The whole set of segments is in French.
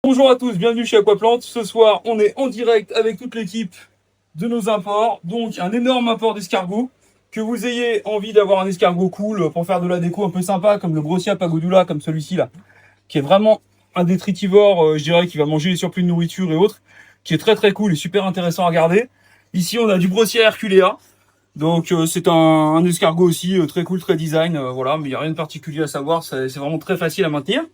Bonjour à tous, bienvenue chez Aquaplante. Ce soir, on est en direct avec toute l'équipe de nos imports. Donc, un énorme import d'escargots. Que vous ayez envie d'avoir un escargot cool pour faire de la déco un peu sympa, comme le Grossia pagodula, comme celui-ci là, qui est vraiment un détritivore, je dirais, qui va manger les surplus de nourriture et autres, qui est très très cool et super intéressant à regarder. Ici, on a du Grossia herculea. Donc, c'est un escargot aussi très cool, très design. Voilà, mais il n'y a rien de particulier à savoir. C'est vraiment très facile à maintenir.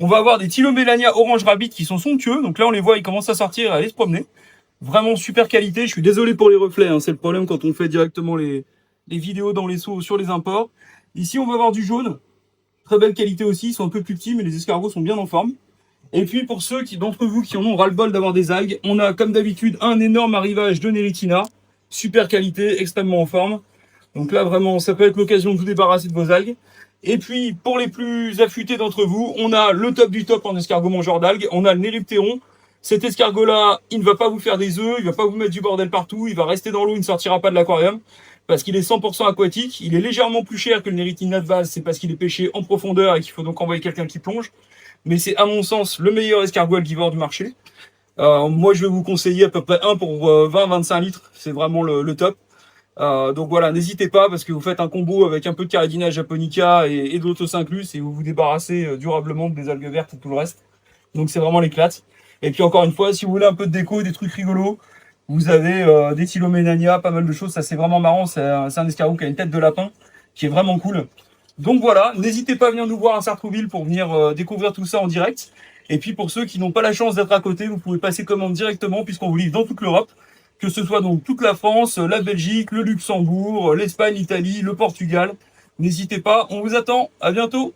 On va avoir des Tylomélania Orange Rabbit qui sont somptueux. Donc là, on les voit, ils commencent à sortir et à aller se promener. Vraiment super qualité. Je suis désolé pour les reflets, hein. C'est le problème quand on fait directement les vidéos dans les seaux sur les imports. Ici, on va avoir du jaune. Très belle qualité aussi. Ils sont un peu plus petits, mais les escargots sont bien en forme. Et puis, pour ceux d'entre vous qui en ont ras-le-bol d'avoir des algues, on a, comme d'habitude, un énorme arrivage de Neritina. Super qualité, extrêmement en forme. Donc là, vraiment, ça peut être l'occasion de vous débarrasser de vos algues. Et puis, pour les plus affûtés d'entre vous, on a le top du top en escargot mangeur d'algues. On a le Nériptéron. Cet escargot-là, il ne va pas vous faire des œufs, il ne va pas vous mettre du bordel partout, il va rester dans l'eau, il ne sortira pas de l'aquarium, parce qu'il est 100% aquatique. Il est légèrement plus cher que le Neritina de base, c'est parce qu'il est pêché en profondeur et qu'il faut donc envoyer quelqu'un qui plonge. Mais c'est, à mon sens, le meilleur escargot algivore du marché. Moi, je vais vous conseiller à peu près un pour 20-25 litres. C'est vraiment le top. Donc voilà, n'hésitez pas parce que vous faites un combo avec un peu de Caridina japonica et de l'Autos inclus et vous vous débarrassez durablement des algues vertes et tout le reste. Donc c'est vraiment l'éclate. Et puis encore une fois, si vous voulez un peu de déco, des trucs rigolos, vous avez des Tylomélania, pas mal de choses. Ça c'est vraiment marrant. C'est un escargot qui a une tête de lapin qui est vraiment cool. Donc voilà, n'hésitez pas à venir nous voir à Sartrouville pour venir découvrir tout ça en direct. Et puis pour ceux qui n'ont pas la chance d'être à côté, vous pouvez passer commande directement puisqu'on vous livre dans toute l'Europe, que ce soit donc toute la France, la Belgique, le Luxembourg, l'Espagne, l'Italie, le Portugal. N'hésitez pas, on vous attend. À bientôt.